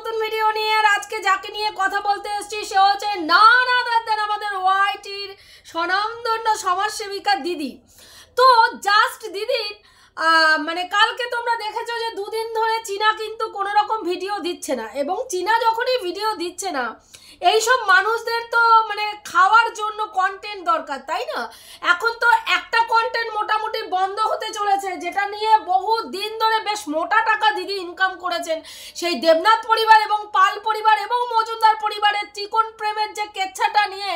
নতুন ভিডিও নিয়ে। আর আজকে যাকে নিয়ে কথা বলতে এসেছি সে হচ্ছে none other than আমাদের ওয়াইটির স্বনামধন্য সমাজসেবিকা দিদি। তো জাস্ট দিদির মানে কালকে তোমরা দেখেছো যে দুদিন ধরে চীনা কিন্তু কোনো রকম ভিডিও দিচ্ছে না, এবং চীনা যখনই ভিডিও দিচ্ছে না এইসব মানুষদের তো মানে খাওয়ার জন্য কন্টেন্ট দরকার, তাই না? এখন তো একটা কন্টেন্ট মোটামুটি বন্ধ হতে চলেছে, যেটা নিয়ে বহু দিন ধরে বেশ মোটা টাকা দিদি ইনকাম করেছেন। সেই দেবনাথ পরিবার এবং পাল পরিবার এবং মজুমদার পরিবারের ত্রিকোণ প্রেমের যে কেচ্ছাটা নিয়ে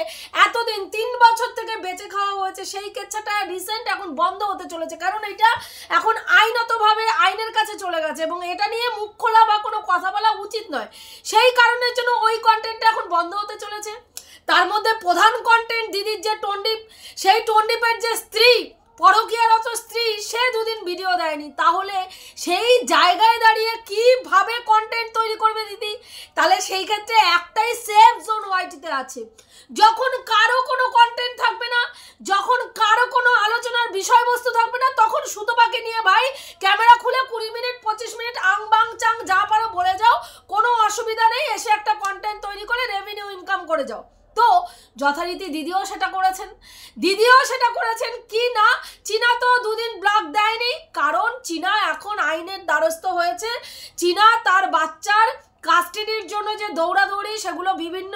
এতদিন 3 বছর থেকে বেঁচে খাওয়া হয়েছে, সেই কেচ্ছাটা রিসেন্ট এখন বন্ধ হতে চলেছে, কারণ এটা এখন আইনতভাবে আইনের কাছে চলে গেছে এবং এটা নিয়ে মুখ খোলা বা কোনো কথা বলা উচিত নয়। সেই কারণের জন্য ওই কন্টেন্টটা এখন বন্ধ হতে চলেছে। তার মধ্যে প্রধান কন্টেন্ট দিদির যে টন্ডিপ, সেই টন্ডিপের যে স্ত্রী, পরকীয়ারত স্ত্রী, সে দুদিন ভিডিও দেয়নি। তাহলে সেই জায়গায় দাঁড়িয়ে কিভাবে কন্টেন্ট তৈরি করবে দিদি? তাহলে সেই ক্ষেত্রে একটাই সেফ জোন ওয়াইটিতে আছে। যখন কারো কোনো কন্টেন্ট থাকবে না, যখন কারো কোনো আলোচনার বিষয়বস্তু থাকবে না, তখন সুতপাকে নিয়ে ভাই ক্যামেরা খুলে 20 মিনিট 25 মিনিট আং বাং চাং যা পারো বলে যাও, কোনো অসুবিধা নেই। এসে একটা কন্টেন্ট তৈরি করে রেভিনিউ ইনকাম করে যাও। তো যথারীতি দিদিও সেটা করেছেন কি না? চীনা তো দুদিন ব্লগ দেয়নি, কারণ চীনা এখন আইনের দ্বারস্থ হয়েছে। চীনা তার বাচ্চার কাস্টাডির জন্য যে দৌড়াদৌড়ি, সেগুলো বিভিন্ন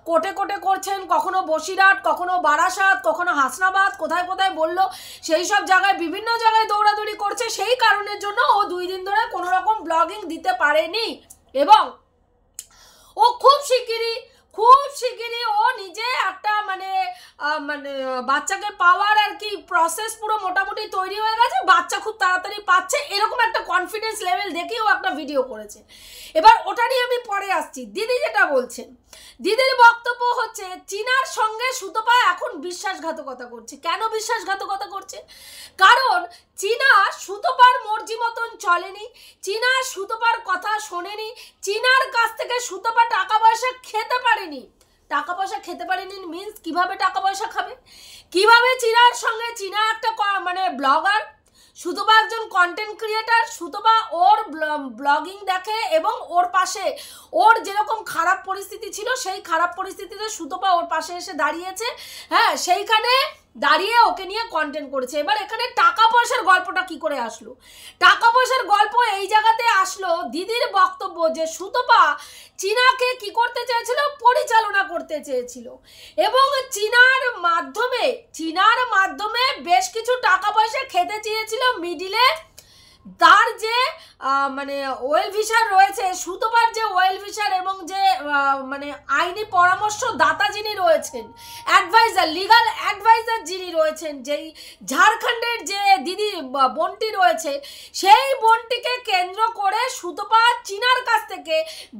কোর্টে করছেন, কখনো বসিরহাট, কখনো বারাসাত, কখনো হাসনাবাদ, কোথায় কোথায় বললো, সেই সব জায়গায় বিভিন্ন জায়গায় দৌড়াদৌড়ি করছে। সেই কারণের জন্য ও 2 দিন ধরে কোনো রকম ব্লগিং দিতে পারেনি, এবং ও খুব শিগগিরই ও নিজে একটা মানে বাচ্চাকে পাওয়ার আর কি প্রসেস পুরো মোটামুটি তৈরি হয়ে গেছে, বাচ্চা খুব তাড়াতাড়ি পাচ্ছে, এরকম একটা কনফিডেন্স লেভেল দেখে ও একটা ভিডিও করেছে। এবার ওটা নিয়ে আমি পরে আসছি। দিদি যেটা বলছেন, দিদির বক্তব্য হচ্ছে চীনার সঙ্গে সুতপা এখন বিশ্বাসঘাতকতা করছে। কেন বিশ্বাসঘাতকতা করছে? কারণ চীনা সুতপার মর্জি মতন চলেনি, চীনা সুতপার কথা শোনেনি, চীনার কাছ থেকে সুতপা টাকা পয়সা খেতে পারেনি। টাকা পয়সা খেতে পারেনি মিন্স কিভাবে টাকা পয়সা খাবে? কিভাবে চীনার সঙ্গে, চীনা একটা মানে ব্লগার, সুতপা একজন কন্টেন্ট ক্রিয়েটার, সুতপা ওর ব্লগিং দেখে এবং ওর পাশে, ওর যেরকম খারাপ পরিস্থিতি ছিল সেই খারাপ পরিস্থিতিতে সুতপা ওর পাশে এসে দাঁড়িয়েছে, হ্যাঁ, সেইখানে দাঁড়িয়ে ওকে নিয়ে কন্টেন্ট করেছে। এবার এখানে টাকা পয়সার গল্পটা কি করে আসলো? টাকা পয়সার গল্প এই জায়গাতে আসলো দিদির বক্তব্য যে সুতপা চীনাকে কি করতে চেয়েছিল? পরিচালনা করতে চেয়েছিল, এবং চীনার মাধ্যমে বেশ কিছু টাকা পয়সা খেতে চেয়েছিল মিডিলে। তার যে মানে ওয়েল ভিসার রয়েছে, সুতপার যে ওয়েল ভিসার এবং যে মানে আইনি পরামর্শ দাতা যিনি রয়েছেন, অ্যাডভাইজার, লিগাল অ্যাডভাইজার যিনি রয়েছেন, যেই ঝাড়খণ্ডের যে দিদি বোনটি রয়েছে, সেই বোনটিকে কেন্দ্র করে সুতপা চীনার কাছ থেকে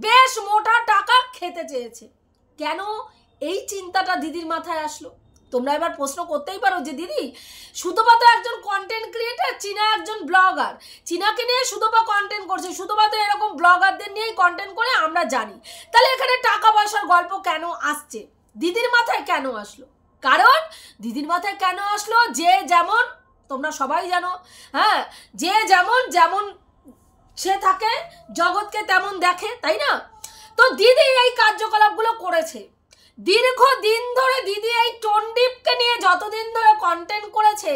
বেশ মোটা টাকা খেতে চেয়েছে। কেন এই চিন্তাটা দিদির মাথায় আসলো? তোমরা এবার প্রশ্ন করতেই পারো যে দিদি, সুতপা তো একজন কন্টেন্ট ক্রিয়েটার, চীনা একজন ব্লগার, চীনাকে নিয়ে সুতপা কন্টেন্ট করছে, সুতপা তো এরকম ব্লগারদের নিয়েই কন্টেন্ট করে আমরা জানি, তাহলে এখানে টাকা পয়সার গল্প কেন আসছে? দিদির মাথায় কেন আসলো? কারণ দিদির মাথায় কেন আসলো, যে যেমন তোমরা সবাই জানো, হ্যাঁ, যে যেমন সে থাকে জগৎকে তেমন দেখে, তাই না? তো দিদি এই কার্যকলাপগুলো করেছে দীর্ঘদিন ধরে। দিদি এই টন্ডিপকে নিয়ে যতদিন ধরে কন্টেন্ট করেছে,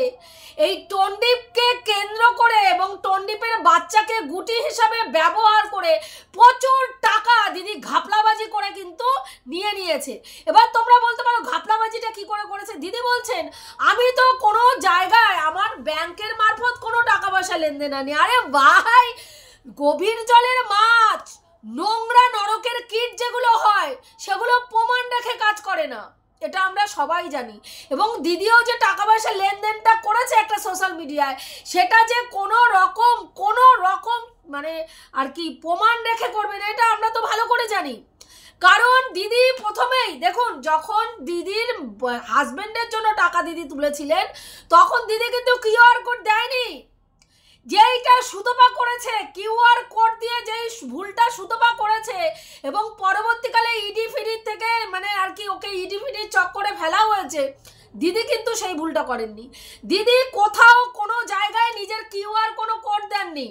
এই টন্ডিপকে কেন্দ্র করে এবং টন্ডিপের বাচ্চাকে গুটি হিসাবে ব্যবহার করে প্রচুর টাকা দিদি ঘাপলাবাজি করে কিন্তু নিয়েছে। এবার তোমরা বলতে পারো ঘাপলাবাজিটা কি করে করেছে? দিদি বলছেন আমি তো কোনো জায়গায় আমার ব্যাংকের মারফত কোনো টাকা পয়সা লেনদেন আনি। আরে ভাই, গভীর জলের মাছ, নোংরা নরকের কীট যেগুলো হয়, সেগুলো প্রমাণ রেখে কাজ করে না, এটা আমরা সবাই জানি। এবং দিদিও যে টাকা পয়সা লেনদেনটা করেছে একটা সোশ্যাল মিডিয়ায়, সেটা যে কোনো রকম মানে আর কি প্রমাণ রেখে করবে না, এটা আমরা তো ভালো করে জানি। কারণ দিদি প্রথমেই দেখুন, যখন দিদির হাজবেন্ডের জন্য টাকা দিদি তুলেছিলেন, তখন দিদি কিন্তু কিউআর কোড দেয়নি। যেইটা সুতপা করেছে, কিউআর কোড দিয়ে যেই ভুলটা সুতপা করেছে, এবং পরবর্তীকালে ইডি ফিডির থেকে মানে আর কি ওকে ইডি ফিডির চক্করে ফেলা হয়েছে, দিদি কিন্তু সেই ভুলটা করেননি। দিদি কোথাও কোনো জায়গায় নিজের কিউআর কোনো কোড দেননি।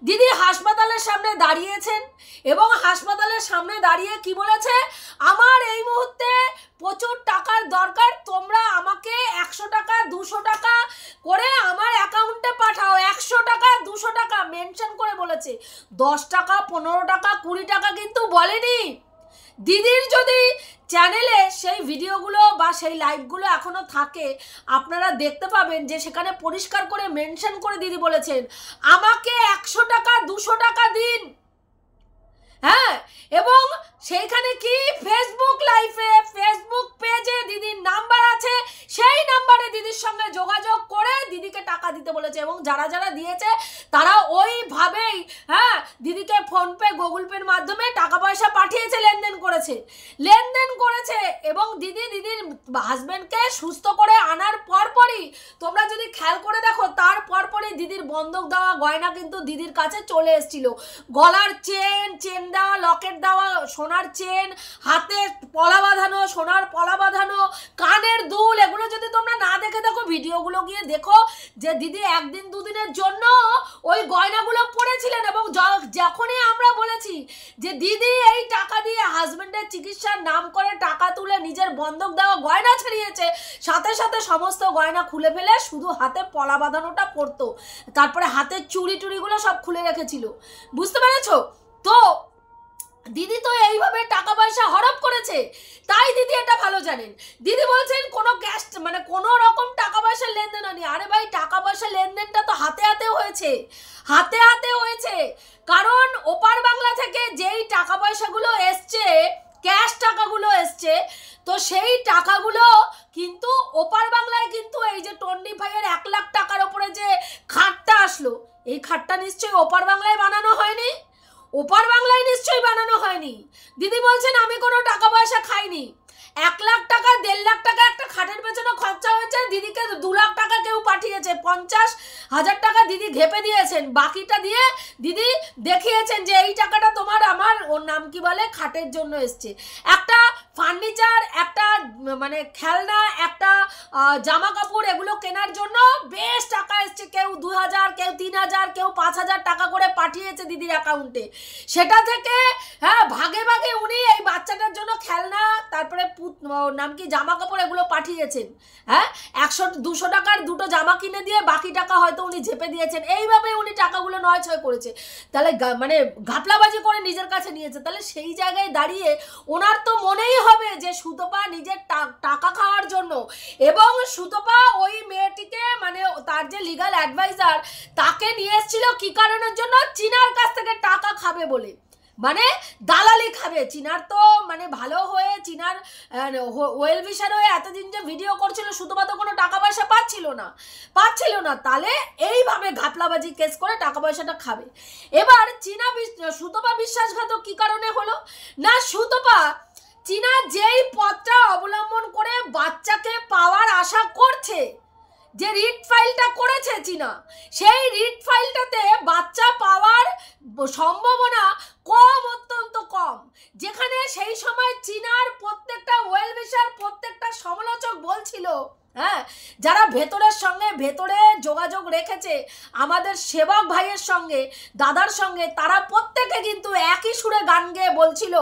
দিদি হাসপাতালের সামনে দাঁড়িয়েছেন এবং হাসপাতালের সামনে দাঁড়িয়ে কি বলেছে, আমার এই মুহূর্তে প্রচুর টাকার দরকার, তোমরা আমাকে 100 টাকা 200 টাকা করে আমার অ্যাকাউন্টে পাঠাও। 100 টাকা 200 টাকা মেনশন করে বলেছে, 10 টাকা 15 টাকা 20 টাকা কিন্তু বলেনি। দিদির যদি চ্যানেলে সেই ভিডিওগুলো বা সেই লাইভগুলো এখনো থাকে, আপনারা দেখতে পাবেন যে সেখানে পরিষ্কার করে মেনশন করে দিদি বলেছেন, আমাকে 100 টাকা 200 টাকা দিন। হ্যাঁ, এবং সেইখানে কি ফেসবুক লাইভে ফেসবুক পেজে দিদির নাম্বার আছে, সেই নাম্বারে দিদির সঙ্গে যোগাযোগ করে দিদিকে টাকা দিতে বলেছে। এবং যারা যারা দিয়েছে তারা ওইভাবেই দিদিকে ফোনপে গুগল পের মাধ্যমে টাকা পয়সা পাঠিয়েছে, লেনদেন করেছে। এবং দিদির হাজব্যান্ডকে সুস্থ করে আনার পরপরই তোমরা যদি খেয়াল করে দেখো, তার পরপরই দিদির বন্ধক দেওয়া গয়না কিন্তু দিদির কাছে চলে এসেছিল। গলার চেন দেওয়া, লকেট দেওয়া, সোনার চেন, হাতে পলা বাঁধানো, সোনার পলা বাঁধানো, কানের দুল, এগুলো যদি তোমরা না দেখে দেখো, ভিডিওগুলো গিয়ে দেখো যে দিদি একদিন দুদিনের জন্য ওই গয়নাগুলো পরেছিলেন। এবং যখনই আমরা বলেছি যে দিদি এই টাকা দিয়ে হাজবেন্ডের চিকিৎসার নাম করে টাকা তুলে নিজের বন্ধক দেওয়া গয়না ছাড়িয়েছে, সাথে সাথে সমস্ত গয়না খুলে ফেলে শুধু হাতে পলা বাঁধানোটা পরতো, তারপরে হাতের চুড়িগুলো সব খুলে রেখেছিল। বুঝতে পেরেছো তো? দিদি তো এইভাবে টাকা পয়সা হরপ করেছে, তাই দিদি এটা ভালো জানেন। দিদি বলছেন কোনো ক্যাশ মানে কোনো রকম টাকা পয়সার লেনদেন হয়নি। আরে ভাই, টাকা পয়সার লেনদেনটা তো হাতে হাতে হয়েছে। কারণ ওপার বাংলা থেকে যেই টাকা পয়সাগুলো এসছে, ক্যাশ টাকাগুলো এসছে, তো সেই টাকাগুলো কিন্তু ওপার বাংলায় কিন্তু এই যে টন্ডি ভাইয়ের 1 লাখ টাকার ওপরে যে খাটটা আসলো, এই খাটটা নিশ্চয়ই ওপার বাংলায় বানানো হয়নি। দিদি বলছেন আমি কোনো টাকা পয়সা খাইনি। 1 লাখ টাকা 1.5 লাখ টাকা একটা খাটের পেছনে খরচা হয়েছে, দিদিকে 2 লাখ টাকা কেউ পাঠিয়েছে, 50,000 টাকা দিদি ঘেপে দিয়েছেন, বাকিটা দিয়ে দিদি দেখিয়েছেন যে এই টাকাটা তোমার আমার ওর নাম কি বলে খাটের জন্য এসছে। একটা ফার্নিচার, একটা মানে খেলনা, একটা জামা কাপড়, এগুলো কেনার জন্য বেশ টাকা এসছে। কেউ 2000, কেউ 3000, কেউ 5000 টাকা করে পাঠিয়েছে দিদির অ্যাকাউন্টে। সেটা থেকে ভাগে ভাগে উনি এই বাচ্চাটার জন্য খেলনা, তারপরে নাম কি জামা কাপড়, এগুলো পাঠিয়েছেন। 100-200 টাকার 2টো জামা কিনে দিয়ে বাকি টাকা হয়তো উনি ঝেপে দিয়েছেন। এইভাবে উনি টাকাগুলো নয়-ছয় করেছে। তাহলে মানে ঘাপলাবাজি করে নিজের কাছে নিয়েছে। তাহলে সেই জায়গায় দাঁড়িয়ে ওনার তো মনেই হবে যে সুতপা নিজের টাকা খাওয়ার জন্য, এবং সুতপা ওই মেয়েটিকে মানে তার যে লিগাল অ্যাডভাইজার তাকে নিয়ে এসেছিল কি কারণের জন্য, চিনার কাছ থেকে টাকা খাবে বলে, মানে দালালি খাবে। চিনার তো মানে ভালো হয়ে, চিনার ওয়েল ভিশার হয়ে এতদিন যে ভিডিও করছিল, সুতপা তো কোনো টাকা পয়সা পাচ্ছিল না। তাহলে এইভাবে ঘাপলাবাজি কেস করে টাকা পয়সাটা খাবে। এবার সুতপা বিশ্বাসঘাতক কি কারণে হলো না, সুতপা চীনা যেই পথটা অবলম্বন করে বাচ্চাকে পাওয়ার আশা করছে, যে রিট ফাইলটা করেছে চীনা, সেই রিট ফাইলটাতে বাচ্চা পাওয়ার সম্ভাবনা কম, অত্যন্ত কম। যেখানে সেই সময় চীনার প্রত্যেকটা ওয়েল উইশার, প্রত্যেকটা সমালোচক বলছিল, যারা ভেতরে যোগাযোগ রেখেছে আমাদের সেবক ভাইয়ের সঙ্গে, দাদার সঙ্গে, তারা প্রত্যেকে কিন্তু একই সুরে গান গেয়ে বলছিল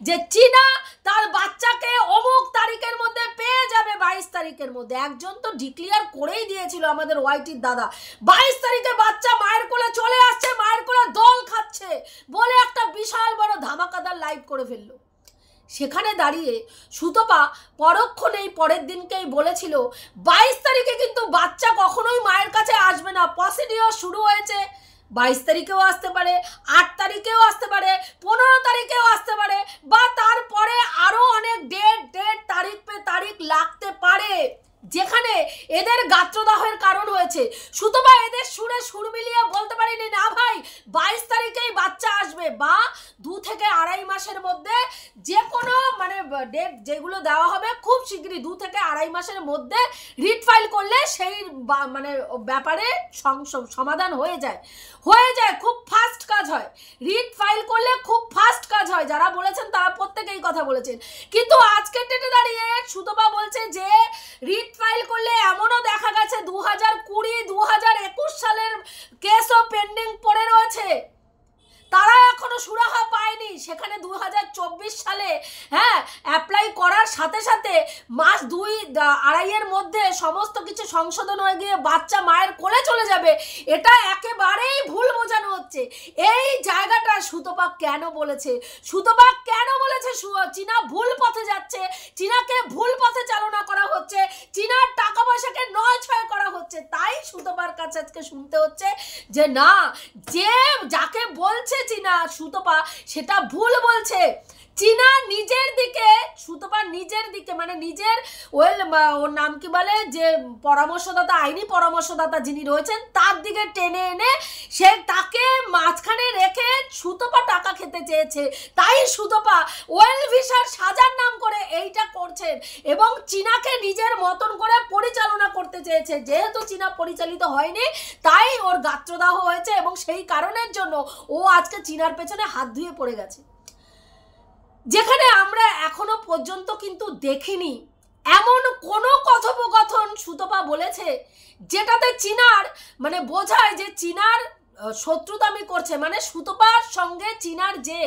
যে চীনা তার বাচ্চাকে অমুক তারিখের মধ্যে পেয়ে যাবে, 22 তারিখের মধ্যে। একজন তো ডিক্লিয়ার করেই দিয়েছিল আমাদের ওয়াইটির দাদা, 22 তারিখে বাচ্চা মায়ের কোলে চলে আসছে, মায়ের কোলে দোল খাচ্ছে বলে একটা বিশাল বড় ধামাকাদার লাইভ করে ফেললো। সেখানে দাঁড়িয়ে সুতপা পরক্ষণেই পরের দিনকেই বলেছিল 22 তারিখে কিন্তু বাচ্চা কখনোই মায়ের কাছে আসবে না। প্রসিডিওর শুরু হয়েছে, 22 তারিখেও আসতে পারে, 8 তারিখেও আসতে পারে, 15 তারিখেও আসতে পারে, বা তারপরে আরো অনেক ডেট তারিখ লাগতে পারে, যেখানে এদের গাত্রদাহের কারণ হয়েছে। সুতপা এদের সুরে সুর মিলিয়ে বলতে পারিনি না ভাই 22 তারিখেই বাচ্চা আসবে, বা 2 থেকে 2.5 মাসের মধ্যে যে কোনো মানে ডেট যেগুলো দেওয়া হবে খুব শীঘ্রই 2 থেকে 2.5 মাসের মধ্যে রিট ফাইল করলে সেই মানে ব্যাপারে সমাধান হয়ে যায়, খুব ফাস্ট কাজ হয়। রিট ফাইল করলে খুব ফাস্ট কাজ হয়। যারা বলেছেন তারা প্রত্যেকেই কথা বলেছেন, কিন্তু আজকের ডেটে দাঁড়িয়ে সুতপা বলছে যে রিট ফাইল করলে এমনও দেখা গেছে 2020-2021 সালের কেসও পেন্ডিং পড়ে রয়েছে, তারা এখনো সুরাহা পায়নি। সেখানে 2024 সালে হ্যাঁ অ্যাপ্লাই করার সাথে সাথে মাস 2-2.5 মধ্যে সমস্ত কিছু সংশোধন হয়ে গিয়ে বাচ্চা মায়ের কোলে চলে যাবে, এটা একেবারেই ভুল বোঝানো হচ্ছে। এই জায়গাটা সুতপা কেন বলেছে? সুতপা কেন বলেছে চীনা ভুল পথে যাচ্ছে, চীনাকে ভুল পথে চালনা করা হচ্ছে, চীনার টাকা পয়সাকে নয়-ছয় করা হচ্ছে, তাই সুতপার কাছে আজকে শুনতে হচ্ছে যে না, যে যাকে বলছে চীনা সুতপা সেটা ভুল বলছে। চীনা নিজের দিকে, সুতপা নিজের দিকে মানে নিজের ওর নাম কি বলে যে পরামর্শদাতা, আইনি পরামর্শদাতা যিনি রয়েছেন তার দিকে টেনে এনে সে তাকে মাঝখানে রেখে সুতপা টাকা খেতে চেয়েছে, তাই সুতপা ওয়েল ভিসার সাজার নাম করে এইটা করছেন এবং চীনাকে নিজের মতন করে পরিচালনা করতে চেয়েছে। যেহেতু চীনা পরিচালিত হয়নি তাই ওর গাত্রদাহ হয়েছে এবং সেই কারণের জন্য ও আজকে চীনার পেছনে হাত ধুয়ে পড়ে গেছে। যেখানে আমরা এখনো পর্যন্ত কিন্তু দেখিনি এমন কোনো কথোপকথন সুতপা বলেছে যেটাতে চীনার মানে বোঝায় যে চীনার শত্রুতামি করছে, মানে সুতপার সঙ্গে চীনার যে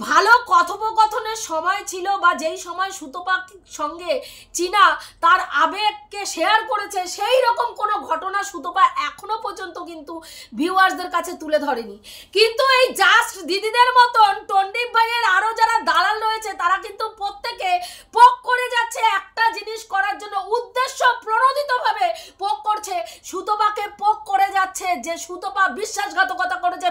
ভালো কথোপকথনের সময় ছিল বা যেই সময় সুতপার সঙ্গে চীনা তার আবেগকে শেয়ার করেছে সেই রকম কোনো ঘটনা সুতপা এখনো পর্যন্ত কিন্তু ভিউয়ার্সদের কাছে তুলে ধরেনি। কিন্তু এই জাস্ট দিদিদের মতন টন্ডিপ ভাইয়ের আরও যারা দালাল রয়েছে তারা কিন্তু প্রত্যেকে পোক করে যাচ্ছে একটা জিনিস করার জন্য, উদ্দেশ্য প্রণোদিতভাবে পোক করছে, সুতপাকে পোক করে যাচ্ছে যে সুতপা বিশ্বাসঘাতকতা করেছে,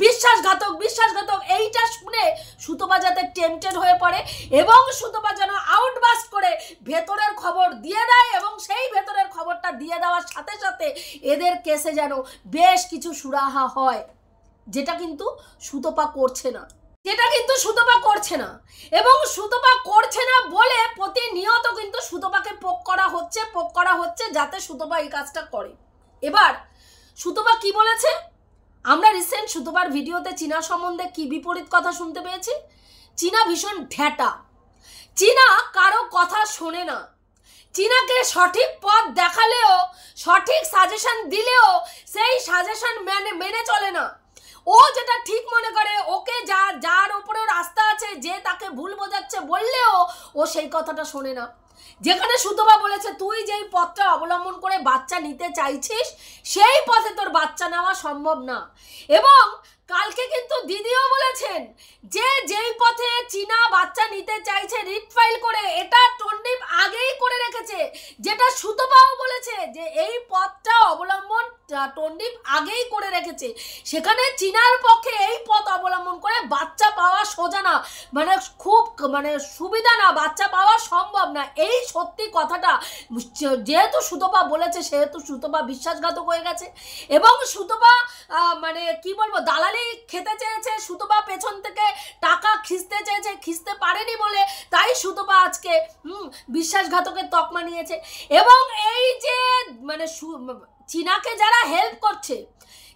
বিশ্বাসঘাতক এইটা শুনে সুতপা যাতে টেম্পটেড হয়ে পড়ে এবং সুতপা যেন আউটবাস্ট করে ভেতরের খবর দিয়ে দেয় এবং সেই ভেতরের খবরটা দিয়ে দেওয়ার সাথে সাথে এদের কেসে যেন বেশ কিছু সুরাহা হয়, যেটা কিন্তু সুতপা করছে না, এবং সুতপা করছে না বলে প্রতিনিয়ত কিন্তু সুতপাকে পোক করা হচ্ছে যাতে সুতপা এই কাজটা করে। এবার সুতপা কি বলেছে? আমরা রিসেন্ট সুতপার ভিডিওতে চীনা সম্বন্ধে কি বিপরীত কথা শুনতে পেয়েছি। চীনা ভীষণ ঢ্যাটা, চীনা কারো কথা শোনে না, চীনাকে সঠিক পথ দেখালেও সঠিক সাজেশন দিলেও সেই সাজেশন মেনে চলে না। ও যেটা ঠিক মনে করে, ওকে যার উপরে রাস্তা আছে যে তাকে ভুল বোঝাচ্ছে বললেও ও সেই কথাটা শোনে না। যেখানে সুতপা বলেছে তুই যেই পথটা অবলম্বন করে বাচ্চা নিতে চাইছিস সেই পথে তোর বাচ্চা নেওয়া সম্ভব না, এবং কালকে কিন্তু দিদিও বলেছেন যে যেই পথে চীনা বাচ্চা নিতে চাইছে রিট ফাইল করে, এটা টন্ডিপ আগেই করে রেখেছে, যেটা সুতপাও বলেছে যে এই পথটা অবলম্বন টন্ডিপ আগেই করে রেখেছে। সেখানে চীনার পক্ষে এই পথ অবলম্বন করে বাচ্চা পাওয়া সোজা না, মানে খুব মানে সুবিধা না, বাচ্চা পাওয়া সম্ভব না। এই সত্যি কথাটা যেহেতু সুতপা বলেছে সেহেতু সুতপা বিশ্বাসঘাতক হয়ে গেছে এবং সুতপা মানে কি বলবো দালালি খেতে চেয়েছে, সুতপা পেছন থেকে টাকা খিস্তে চেয়েছে, খিস্তে পারেনি বলে তাই সুতপা আজকে বিশ্বাসঘাতকের তকমা নিয়েছে। এবং এই যে মানে চীনাকে যারা হেল্প করছে,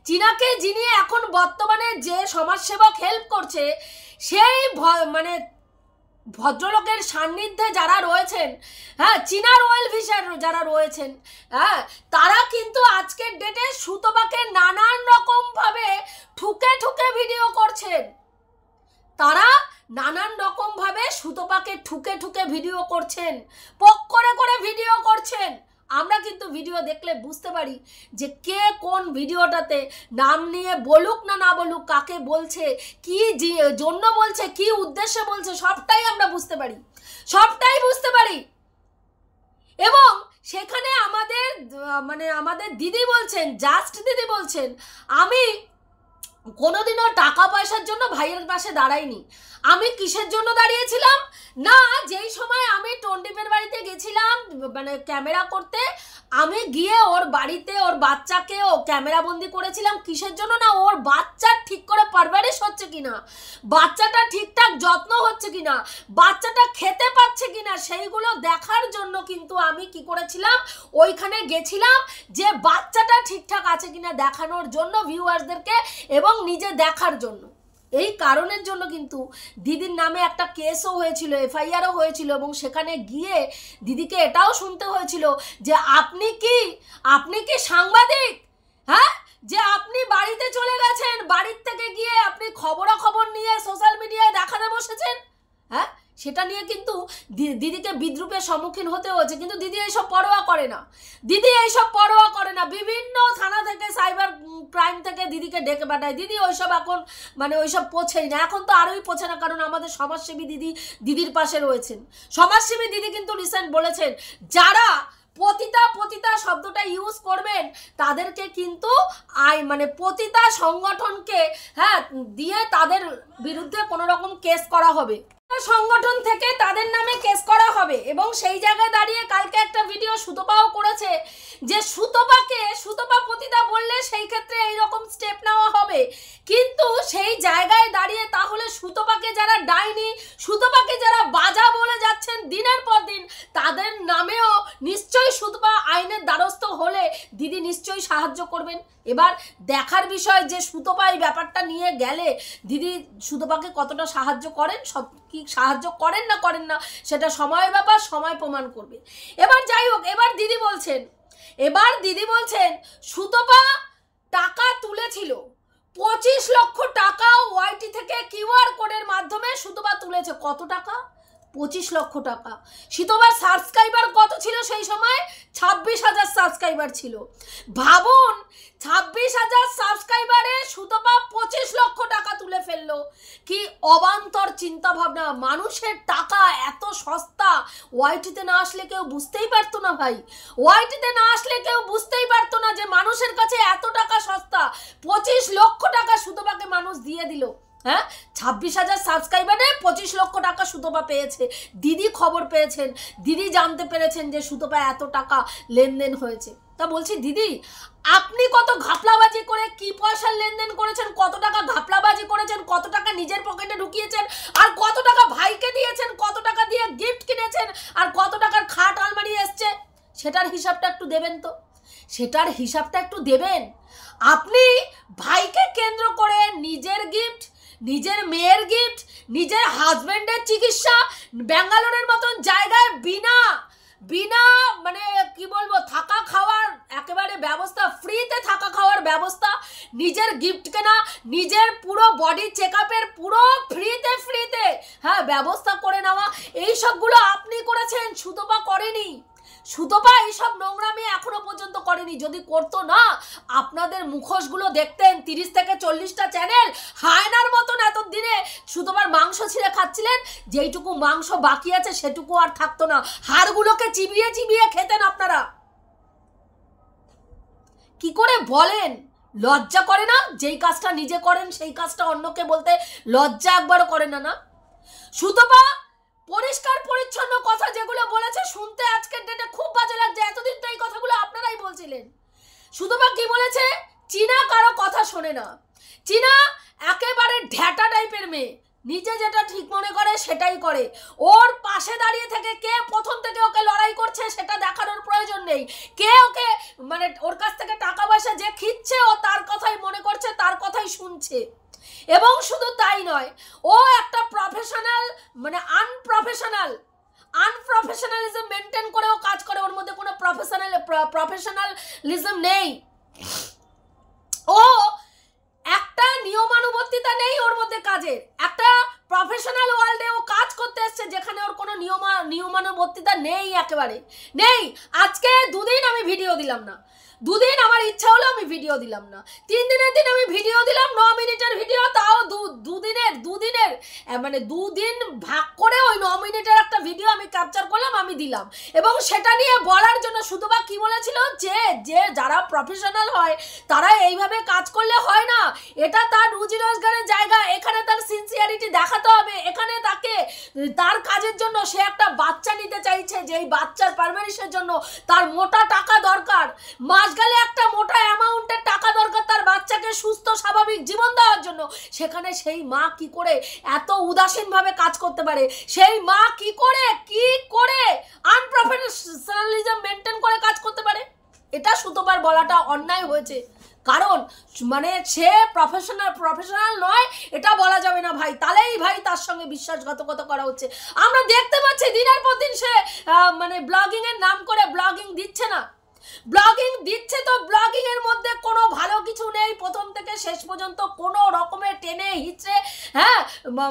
চীনাকে যিনি এখন বর্তমানে যে সমাজসেবক হেল্প করছে সেই মানে ভদ্রলোকের সান্নিধ্যে যারা রয়েছেন, হ্যাঁ চীনার ওয়েল ভিসার যারা রয়েছেন, হ্যাঁ তারা কিন্তু আজকের ডেটে সুতপাকে নানান রকমভাবে ঠুকে ভিডিও করছেন, তারা নানান রকমভাবে সুতপাকে ঠুকে ভিডিও করছেন, পোক করে ভিডিও করছেন। আমরা কিন্তু ভিডিও দেখলে বুঝতে পারি যে কে কোন ভিডিওটাতে নাম নিয়ে বলুক না বলুক, কাকে বলছে, কি জন্য বলছে, কি উদ্দেশ্যে বলছে, সবটাই আমরা বুঝতে পারি। এবং সেখানে আমাদের দিদি বলছেন, জাস্ট দিদি বলছেন, আমি কোনোদিনও টাকা পয়সার জন্য ভাইয়ের পাশে দাঁড়াইনি। আমি কিসের জন্য দাঁড়িয়েছিলাম না, যেই সময় আমি টন্ডিপের বাড়িতে গেছিলাম মানে ক্যামেরা করতে, আমি গিয়ে ওর বাড়িতে ওর বাচ্চাকে ও ক্যামেরা বন্দি করেছিলাম। কিসের জন্য না, ওর বাচ্চার ঠিক করে পারভারিশ হচ্ছে কিনা, বাচ্চাটা ঠিকঠাক যত্ন হচ্ছে কিনা, বাচ্চাটা খেতে পাচ্ছে কিনা, সেইগুলো দেখার জন্য কিন্তু আমি কি করেছিলাম, ওইখানে গেছিলাম যে বাচ্চাটা ঠিকঠাক আছে কিনা দেখানোর জন্য ভিউয়ার্সদেরকে এবং নিজে দেখার জন্য। এই কারণের জন্য কিন্তু দিদির নামে একটা কেসও হয়েছিল, এফআইআরও হয়েছিল এবং সেখানে গিয়ে দিদিকে এটাও শুনতে হয়েছিল যে আপনি কি সাংবাদিক, হ্যাঁ যে আপনি বাড়িতে চলে গেছেন, বাড়ির থেকে গিয়ে আপনি খবরাখবর সেটা নিয়ে কিন্তু দিদিকে বিদ্রুপের সম্মুখীন হতে হয়েছে, কিন্তু দিদি এইসব পরোয়া করে না, দিদি এইসব পরোয়া করে না। বিভিন্ন থানা থেকে সাইবার ক্রাইম থেকে দিদিকে ডেকে পাঠায়, দিদি ওইসব এখন মানে ওইসব পোছেই না, এখন তো আরোই পোছে না, কারণ আমাদের সমাজসেবী দিদি দিদির পাশে রয়েছেন। সমাজসেবী দিদি কিন্তু রিসেন্ট বলেছেন যারা পতিতা শব্দটা ইউজ করবেন তাদেরকে কিন্তু মানে পতিতা সংগঠনকে দিয়ে তাদের বিরুদ্ধে কোনো রকম কেস করা হবে, সংগঠন থেকে তাদের নামে কেস করা হবে। এবং সেই জায়গায় দাঁড়িয়ে কালকে একটা ভিডিও সুতপাও করেছে যে সুতপা পতিতা বললে সেই ক্ষেত্রে এইরকম স্টেপ নেওয়া হবে, কিন্তু সেই জায়গায় দাঁড়িয়ে তাহলে সুতপাকে যারা ডাইনি, সুতপাকে যারা বাজা বলে যাচ্ছেন দিনের পর দিন, তাদের নামেও নিশ্চয়ই সুতপা আইনের দ্বারস্থ হলে দিদি নিশ্চয়ই সাহায্য করবেন। এবার দেখার বিষয় যে সুতপা এই ব্যাপারটা নিয়ে গেলে দিদি সুতপাকে কতটা সাহায্য করেন, সব কি সাহায্য করেন না সেটা সময়ের ব্যাপার, সময় প্রমাণ করবে। এবার যাই হোক, এবার দিদি বলছেন সুতপা টাকা তুলেছিল 25 লক্ষ টাকা ওয়াইটি থেকে কিউআর কোডের মাধ্যমে সুতপা তুলেছে। কত টাকা? 25 লক্ষ টাকা। সুতপার সাবস্ক্রাইবার কত ছিল সেই সময়? 26,000 সাবস্ক্রাইবার ছিল। ভাবুন 26,000 সাবস্ক্রাইবারে সুতপা 25 লক্ষ টাকা তুলে ফেললো। কি অবান্তর চিন্তা ভাবনা! মানুষের টাকা এত সস্তা, ওয়াইটিতে না আসলে কেউ বুঝতেই পারতো না ভাই, ওয়াইটিতে না আসলে কেউ বুঝতেই পারতো না যে মানুষের কাছে এত টাকা সস্তা। 25 লক্ষ টাকা সুতপাকে মানুষ দিয়ে দিল। 26,000 সাবস্ক্রাইবারে 25 লক্ষ টাকা সুতপা পেয়েছে। দিদি খবর পেয়েছেন, দিদি জানতে পেরেছেন যে সুতপা এত টাকা লেনদেন হয়েছে। তা বলছি দিদি, আপনি কত ঘাপলাবাজি করে কি পয়সার লেনদেন করেছেন, কত টাকা ঘাপলাবাজি করেছেন, কত টাকা নিজের পকেটে ঢুকিয়েছেন, আর কত টাকা ভাইকে দিয়েছেন, কত টাকা দিয়ে গিফট কিনেছেন, আর কত টাকার খাট আলমারি এসছে, সেটার হিসাবটা একটু দেবেন তো, সেটার হিসাবটা একটু দেবেন। আপনি ভাইকে কেন্দ্র করে নিজের গিফট, নিজের মেয়ের গিফট, নিজের হাজবেন্ডের চিকিৎসা, ব্যাঙ্গালোরের মতন জায়গায় বিনা মানে কি বলবো, থাকা খাওয়ার একেবারে ব্যবস্থা, ফ্রিতে থাকা খাওয়ার ব্যবস্থা, নিজের গিফট কেনা, নিজের পুরো বডি চেকআপের পুরো ফ্রিতে ব্যবস্থা করে নেওয়া, এই সবগুলো আপনি করেছেন, সুতপা করেনি। সুতপা এইসব নোংরামি এখনো পর্যন্ত করেনি। যদি করতো না, আপনাদের মুখোশগুলো দেখতেন 30 থেকে 40টা চ্যানেল হায়নার মতন এতদিনে সুতপার মাংস ছিঁড়ে খাচ্ছিলেন, যেইটুকু মাংস বাকি আছে সেটুকু আর থাকতো না, হাড়গুলোকে চিবিয়ে চিবিয়ে খেতেন আপনারা। কি করে বলেন? লজ্জা করে না? যেই কাজটা নিজে করেন সেই কাজটা অন্যকে বলতে লজ্জা একবারও করে না? সুতপা পরিষ্কার পরিচ্ছন্ন কথা যেগুলো বলেছে শুনতে আজকের ডেটে খুব বাজে লাগছে। এতদিন তো এই কথাগুলো আপনারাই বলছিলেন। সুতপা কি বলেছে? চীনা কারো কথা শোনে না, চীনা একেবারে ঢ্যাটা টাইপের মেয়ে, নিজে যেটা ঠিক মনে করে সেটাই করে। ওর পাশে দাঁড়িয়ে থেকে কে প্রথম থেকে ওকে লড়াই করছে সেটা দেখানোর প্রয়োজন নেই। কে ওকে মানে ওর কাছ থেকে টাকা পয়সা যে খিচ্ছে, ও তার কথাই মনে করছে, তার কথাই শুনছে। এবং শুধু তাই নয়, ও একটা প্রফেশনাল মানে আনপ্রফেশনালিজম মেনটেন করে ও কাজ করে, ওর মধ্যে কোনো প্রফেশনালিজম নেই। ও একটা নিয়মানুবর্তিতা নেই ওর মধ্যে কাজের। একটা প্রফেশনাল ওয়ার্ল্ডে ও কাজ করতে এসছে যেখানে ওর কোনো নিয়মানুবর্তিতা নেই, একেবারে নেই। আজকে 2 দিন আমি ভিডিও দিলাম না, 2 দিন আমার ইচ্ছা হলো আমি ভিডিও দিলাম না, 3 দিনের দিন আমি ভিডিও দিলাম 9 মিনিটের ভিডিও, তাও 2 দিনের মানে 2 দিন ভাগ করে ওই 9 মিনিটের একটা ভিডিও আমি ক্যাপচার করলাম, আমি দিলাম। এবং সেটা নিয়ে বলার জন্য সুতপা কি বলেছিল যে যারা প্রফেশনাল হয় তারা এইভাবে কাজ করলে হয় না, এটা তার রুজি রোজগারের জায়গা, এখানে তার সিনসিয়ারিটি দেখাতে হবে, এখানে তাকে তার কাজের জন্য সে একটা বাচ্চা নিতে চাইছে, যে এই বাচ্চার পারভারিশের জন্য তার মোটা টাকা দরকার, মাস গেলে একটা মোটা অ্যামাউন্টের টাকা দরকার তার বাচ্চাকে সুস্থ স্বাভাবিক জীবন দেওয়ার জন্য। সেখানে সেই মা কি করে এত উদাসীনভাবে কাজ করতে পারে? সেই মা কি করে আনপ্রফেশনালিজম মেনটেন করে কাজ করতে পারে? এটা সুতপার বলাটা অন্যায় হয়েছে, কারণ মানে সে প্রফেশনাল নয় এটা বলা যাবে না ভাই, তাহলেই ভাই তার সঙ্গে বিশ্বাসঘাতকতা করা হচ্ছে। আমরা দেখতে পাচ্ছি দিনের পর দিন সে মানে ব্লগিং এর নাম করে ব্লগিং দিচ্ছে না, ব্লগিং দিচ্ছে তো ব্লগিং এর মধ্যে কোনো ভালো কিছু নেই, প্রথম থেকে শেষ পর্যন্ত কোনো রকমের টেনে হিচড়ে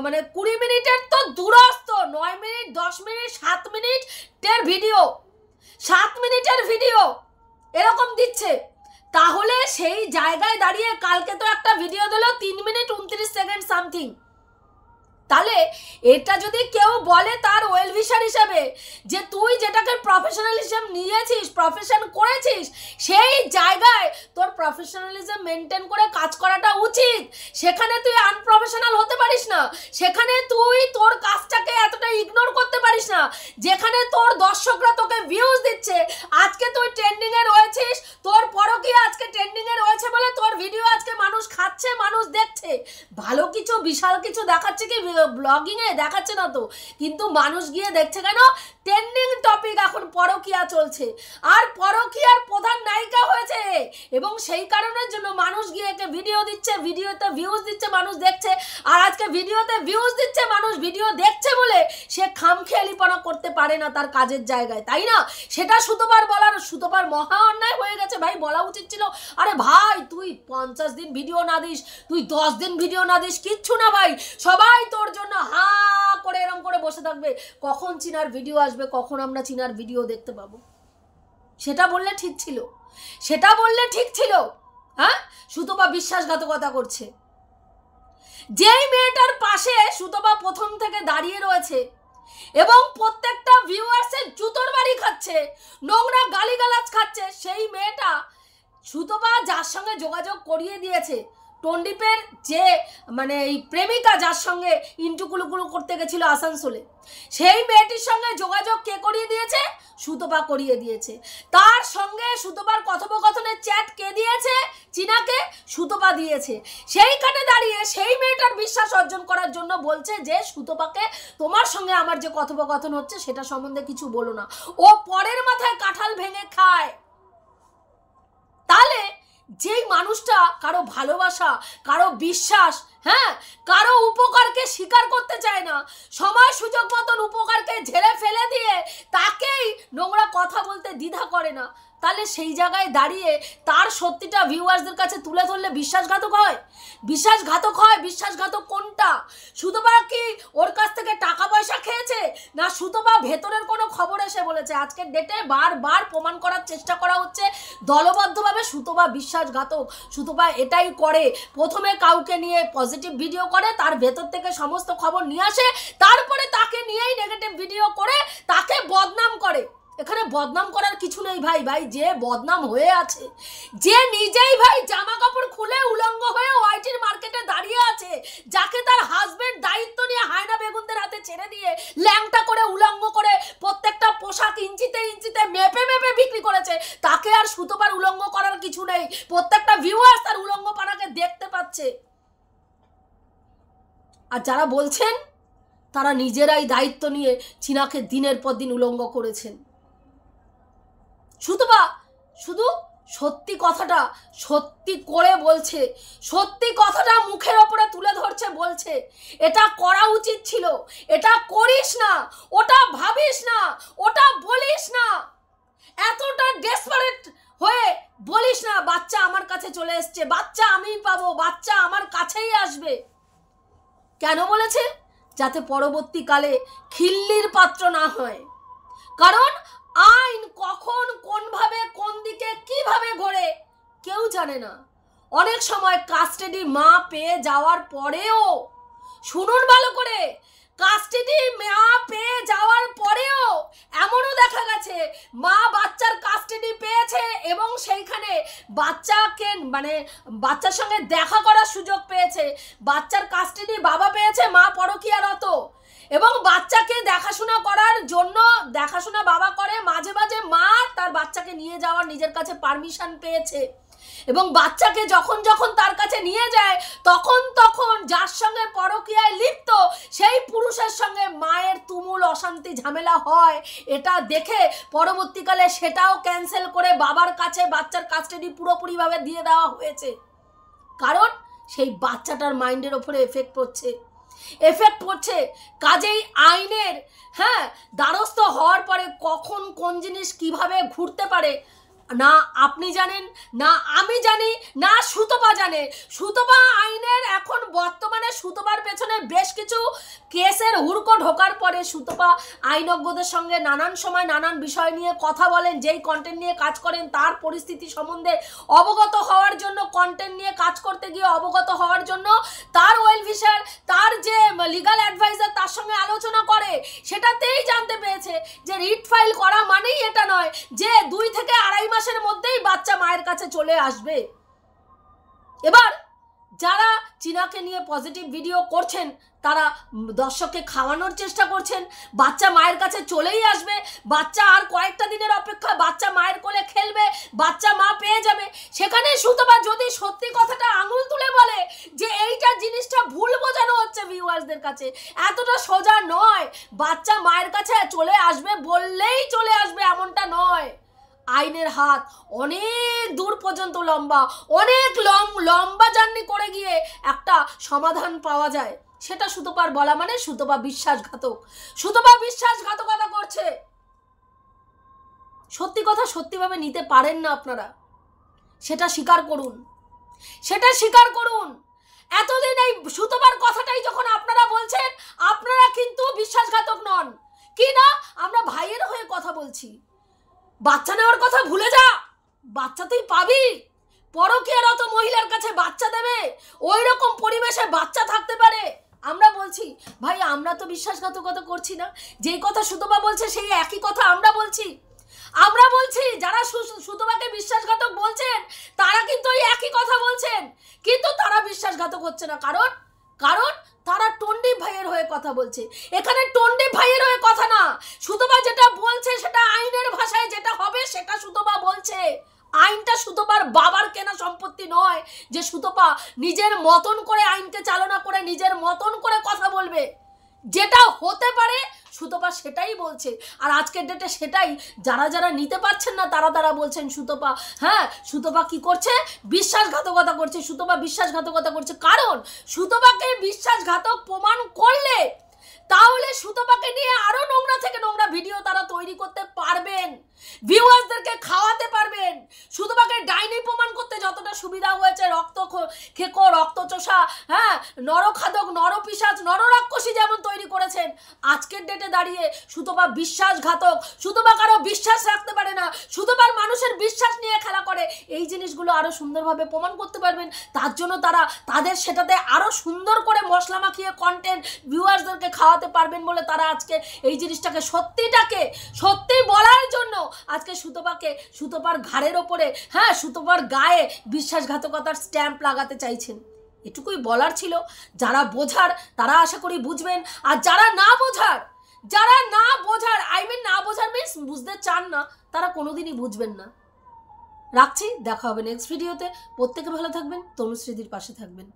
মানে 20 মিনিটের তো দূরস্থ 9 মিনিট 10 মিনিট 7 মিনিটের ভিডিও, 7 মিনিটের ভিডিও এরকম দিচ্ছে, তাহলে সেই জায়গায় দাঁড়িয়ে কালকে তো একটা ভিডিও দিল 3 মিনিট 29 সেকেন্ড সামথিং। তাহলে এটা যদি কেউ বলে তার ওয়েল উইশার হিসেবে যে তুই যেটাকে প্রফেশনালিজম নিয়েছিস, প্রফেশন করেছিস, সেই জায়গায় তোর প্রফেশনালিজম মেনটেন করে কাজ করাটা উচিত। সেখানে তুই আনপ্রফেশনাল হতে পারিস না, সেখানে তুই তোর কাজটাকে এতটা ইগনোর করতে পারিস না, যেখানে তোর দর্শকরা তোকে ভিউজ দিচ্ছে। আজকে তুই ট্রেন্ডিংয়ে রয়েছিস, তোর পরকীয়া আজকে ট্রেন্ডিংয়ে রয়েছে বলে তোর ভিডিও আজকে মানুষ খাচ্ছে, মানুষ দেখছে। ভালো কিছু বিশাল কিছু দেখাচ্ছে কি ব্লগিংয়ে? দেখাচ্ছে না তো, কিন্তু মানুষ গিয়ে দেখছে কেন? ট্রেন্ডিং টপিক এখন পরকীয়া চলছে, আর পরকীয়ার প্রধান নায়িকা হয়েছে, এবং সেই কারণের জন্য মানুষ গিয়ে একে ভিডিও দিচ্ছে, ভিডিওতে ভিউজ দিচ্ছে, মানুষ দেখছে। আর আজকে ভিডিওতে ভিউজ দিচ্ছে, মানুষ ভিডিও দেখছে বলে সে খামখেয়ালিপনা করতে পারে না তার কাজের জায়গায়, তাই না? সেটা সুতোবার বলার, সুতোবার মহা অন্যায় হয়ে গেছে ভাই, বলা উচিত ছিল আরে ভাই তুই 50 দিন ভিডিও না দিস, তুই 10 দিন ভিডিও না দিস, কিচ্ছু না ভাই, সবাই তোর জন্য হা করে এরকম করে বসে থাকবে, কখন চিনার ভিডিও আসবে, কখন আমরা চিনার ভিডিও দেখতে পাবো। সেটা বললে ঠিক ছিল, সেটা বললে ঠিক ছিল। হ্যাঁ, সুতপা বিশ্বাসঘাতকতা করছে। যেই মেয়েটার পাশে সুতপা প্রথম থেকে দাঁড়িয়ে রয়েছে এবং প্রত্যেকটা ভিউয়ার্সের জুতোর বাড়ি খাচ্ছে, নোংরা গালিগালাজ খাচ্ছে, সেই মেয়েটা সুতপা যার সঙ্গে যোগাযোগ করিয়ে দিয়েছে, টন্ডিপের যে মানে এই প্রেমিকা যার সঙ্গে ইন্টুকুলুকুলু করতে গেছিল আসানসোলে, সেই মেয়েটির সঙ্গে যোগাযোগ কে করিয়ে দিয়েছে? সুতপা করিয়ে দিয়েছে। তার সঙ্গে সুতপার কথোপকথনের চ্যাট কে দিয়েছে? চীনাকে সুতপা দিয়েছে। সেইখানে দাঁড়িয়ে সেই মেয়েটার বিশ্বাস অর্জন করার জন্য বলছে যে সুতপাকে তোমার সঙ্গে আমার যে কথোপকথন হচ্ছে সেটা সম্বন্ধে কিছু বলো না। ও পরের মাথায় কাঁঠাল ভেঙে খায়। তাহলে যেই মানুষটা কারো ভালোবাসা, কারো বিশ্বাস, হ্যাঁ, কারো উপকারকে স্বীকার করতে চায় না, সময় সুযোগ মতন উপকারকে ঝেড়ে ফেলে দিয়ে তাকেই নোংরা কথা বলতে দ্বিধা করে না, তাহলে সেই জায়গায় দাঁড়িয়ে তার সত্যিটা ভিউয়ার্সদের কাছে তুলে ধরলে বিশ্বাসঘাতক হয়? বিশ্বাসঘাতক হয়? বিশ্বাসঘাতক কোনটা? সুতপা কি ওর কাছ থেকে টাকা পয়সা খেয়েছে, না সুতপা ভেতরের কোনো খবর এসে বলেছে? আজকের ডেটে বারবার প্রমাণ করার চেষ্টা করা হচ্ছে দলবদ্ধভাবে সুতপা বিশ্বাসঘাতক। সুতপা এটাই করে, প্রথমে কাউকে নিয়ে পজিটিভ ভিডিও করে, তার ভেতর থেকে সমস্ত খবর নিয়ে আসে, তারপরে তাকে নিয়েই নেগেটিভ ভিডিও করে তাকে বদনাম করে। এখানে বদনাম করার কিছু নেই ভাই। ভাই যে বদনাম হয়ে আছে, যে নিজেই ভাই জামা কাপড় খুলে উলঙ্গ হয়ে ওয়াইটির মার্কেটে দাঁড়িয়ে আছে, যাকে তার হাজবেন্ড দায়িত্ব নিয়ে হায়না বেগুনদের হাতে ছেড়ে দিয়ে ল্যাংটা করে উলঙ্গ করে প্রত্যেকটা পোশাক ইঞ্চিতে ইঞ্চিতে মেপে মেপে বিক্রি করেছে, তাকে আর সুতপার উলঙ্গ করার কিছু নেই। প্রত্যেকটা ভিউয়ার্স তার উলঙ্গ পাড়াকে দেখতে পাচ্ছে। আর যারা বলছেন তারা নিজেরাই দায়িত্ব নিয়ে চীনাকে দিনের পর দিন উলঙ্গ করেছেন। সুতপা শুধু সত্যি কথাটা সত্যি করে বলছে, সত্যি কথাটা মুখের ওপরে তুলে ধরছে, বলছে এটা করা উচিত ছিল, এটা করিস না, ওটা ভাবিস না, ওটা বলিস না, এতটা ডেসপারেট হয়ে বলিস না বাচ্চা আমার কাছে চলে এসছে, বাচ্চা আমি পাবো, বাচ্চা আমার কাছেই আসবে। কেন বলেছে? যাতে পরবর্তীকালে খিল্লির পাত্র না হয়। কারণ আইন কখন কোনভাবে কোন দিকে কিভাবে ঘোরে কেউ জানে না। অনেক সময় কাস্টাডি মা পেয়ে যাওয়ার পরেও, শুনুন ভালো করে, কাস্টাডি মা পেয়ে যাওয়ার পরেও এমনও দেখা গেছে মা বাচ্চার কাস্টাডি পেয়েছে এবং সেইখানে বাচ্চাকে মানে বাচ্চার সঙ্গে দেখা করার সুযোগ পেয়েছে, বাচ্চার কাস্টাডি বাবা পেয়েছে, মা পরকীয়ারত, এবং বাচ্চাকে দেখাশোনা করার জন্য দেখাশোনা বাবা করে, মাঝে মাঝে মা তার বাচ্চাকে নিয়ে যাওয়ার নিজের কাছে পারমিশন পেয়েছে, এবং বাচ্চাকে যখন যখন তার কাছে নিয়ে যায় তখন তখন যার সঙ্গে পরকীয়ায় লিপ্ত সেই পুরুষের সঙ্গে মায়ের তুমুল অশান্তি ঝামেলা হয়। এটা দেখে পরবর্তীকালে সেটাও ক্যান্সেল করে বাবার কাছে বাচ্চার কাস্টাডি পুরোপুরিভাবে দিয়ে দেওয়া হয়েছে। কারণ সেই বাচ্চাটার মাইন্ডের ওপরে এফেক্ট পড়ছে। কাজেই আইনের দ্বারস্থ হওয়ার পরে কখন কোন জিনিস কিভাবে ঘুরতে পারে না আপনি জানেন, না আমি জানি, না সুতপা জানে। সুতপা আইনের এখন বর্তমানে সুতপার পেছনে বেশ কিছু কেসের হুড়কো ঢোকার পরে সুতপা আইনজ্ঞদের সঙ্গে নানান সময় নানান বিষয় নিয়ে কথা বলেন, যেই কন্টেন্ট নিয়ে কাজ করেন তার পরিস্থিতি সম্বন্ধে অবগত হওয়ার জন্য, কন্টেন্ট নিয়ে কাজ করতে গিয়ে অবগত হওয়ার জন্য তার ওয়েলভিশার, তার যে লিগাল অ্যাডভাইজার তার সঙ্গে আলোচনা করে, সেটাতেই জানতে পেরেছে যে রিট ফাইল করা মানেই এটা নয় যে 2 থেকে 2.5 মাসের মধ্যেই বাচ্চা মায়ের কাছে চলে আসবে। এবার যারা চীনাকে নিয়ে পজিটিভ ভিডিও করছেন তারা দর্শককে খাওয়ানোর চেষ্টা করছেন, বাচ্চা মায়ের কাছে চলেই আসবে, বাচ্চা আর কয়েকটা দিনের অপেক্ষা, বাচ্চা মায়ের কোলে খেলবে, বাচ্চা মা পেয়ে যাবে। সেখানে সুতপা যদি সত্যি কথাটা আঙুল তুলে বলে যে এইটা জিনিসটা ভুল বোঝানো হচ্ছে ভিউয়ার্সদের কাছে, এতটা সোজা নয়, বাচ্চা মায়ের কাছে চলে আসবে বললেই চলে আসবে এমনটা নয়। আইনের হাত অনেক দূর পর্যন্ত লম্বা, অনেক লম্বা জার্নি করে গিয়ে একটা সমাধান পাওয়া যায়। সেটা সুতপার বলা মানে সুতপা বিশ্বাসঘাতক, সুতপা বিশ্বাসঘাতকতা করছে। সত্যি কথা সত্যিভাবে নিতে পারেন না আপনারা, সেটা স্বীকার করুন, সেটা স্বীকার করুন। এতদিন এই সুতপার কথাটাই যখন আপনারা বলছেন, আপনারা কিন্তু বিশ্বাসঘাতক নন। কি না, আমরা ভাইয়ের হয়ে কথা বলছি। বাচ্চা নেওয়ার কথা ভুলে যা, বাচ্চা তুই পাবি। পরকীয়ারত মহিলার কাছে বাচ্চা দেবে, ওই রকম পরিবেশে বাচ্চা থাকতে পারে। আমরা বলছি ভাই আমরা তো বিশ্বাসঘাতকতা করছি না, যেই কথা সুতপা বলছে সেই একই কথা আমরা বলছি। আমরা বলছি যারা সুতপাকে বিশ্বাসঘাতক বলছেন তারা কিন্তু ওই একই কথা বলছেন, কিন্তু তারা বিশ্বাসঘাতক হচ্ছে না। কারণ কারণ তারা টন্ডীপ ভাইয়ের হয়ে কথা বলছে। এখানে টন্ডীপ ভাইয়ের হয়ে কথা না, সুতপা যেটা বলছে সেটা আইনের ভাষায় যেটা হবে সেটা সুতপা বলছে। আইনটা সুতপার বাবার কেনা সম্পত্তি নয় যে সুতপা নিজের মতন করে আইনকে চালনা করে নিজের মতন করে কথা বলবে। যেটা হতে পারে সুতপা সেটাই বলছে। আর আজকের ডেটে সেটাই যারা যারা নিতে পারছেন না তারা তারা বলছেন সুতপা, হ্যাঁ সুতপা কি করছে, বিশ্বাসঘাতকতা করছে। সুতপা বিশ্বাসঘাতকতা করছে কারণ সুতপাকে বিশ্বাসঘাতক প্রমাণ করলে তাহলে সুতপাকে নিয়ে আরো নোংরা থেকে নোংরা ভিডিও তারা তৈরি করতে পারবেন, ভিউয়ার্সদেরকে খাওয়াতে পারবেন। সুতপাকে ডাইনি প্রমাণ করতে যতটা সুবিধা হয়েছে, রক্ত খেকো, রক্তচোষা, হ্যাঁ নরখাদক, নরপিশাচ, নররাক্ষসী যেমন তৈরি করেছেন, আজকের ডেটে দাঁড়িয়ে সুতপা বিশ্বাসঘাতক, সুতপা কারো বিশ্বাস রাখতে পারে না, সুতপার মানুষের বিশ্বাস নিয়ে খেলা করে, এই জিনিসগুলো আরো সুন্দরভাবে প্রমাণ করতে পারবেন। তার জন্য তারা তাদের সেটাতে আরো সুন্দর করে মশলা মাখিয়ে কন্টেন্ট ভিউয়ার্সদেরকে খাওয়াতে পারবেন বলে তারা আজকে এই জিনিসটাকে সত্যি বলার জন্য আজকে সুতপার ঘাড়ের ওপরে, হ্যাঁ সুতপার গায়ে বিশ্বাসঘাতকতার স্ট্যাম্প লাগাতে চাইছেন। এটুকুই বলার ছিল। যারা বোঝার তারা আশা করি বুঝবেন, আর যারা না বোঝার না বোঝার মিন্স বুঝতে চান না, তারা কোনোদিনই বুঝবেন না। রাখছি, দেখা হবে নেক্সট ভিডিওতে। প্রত্যেকে ভালো থাকবেন, তনুশ্রীদির পাশে থাকবেন।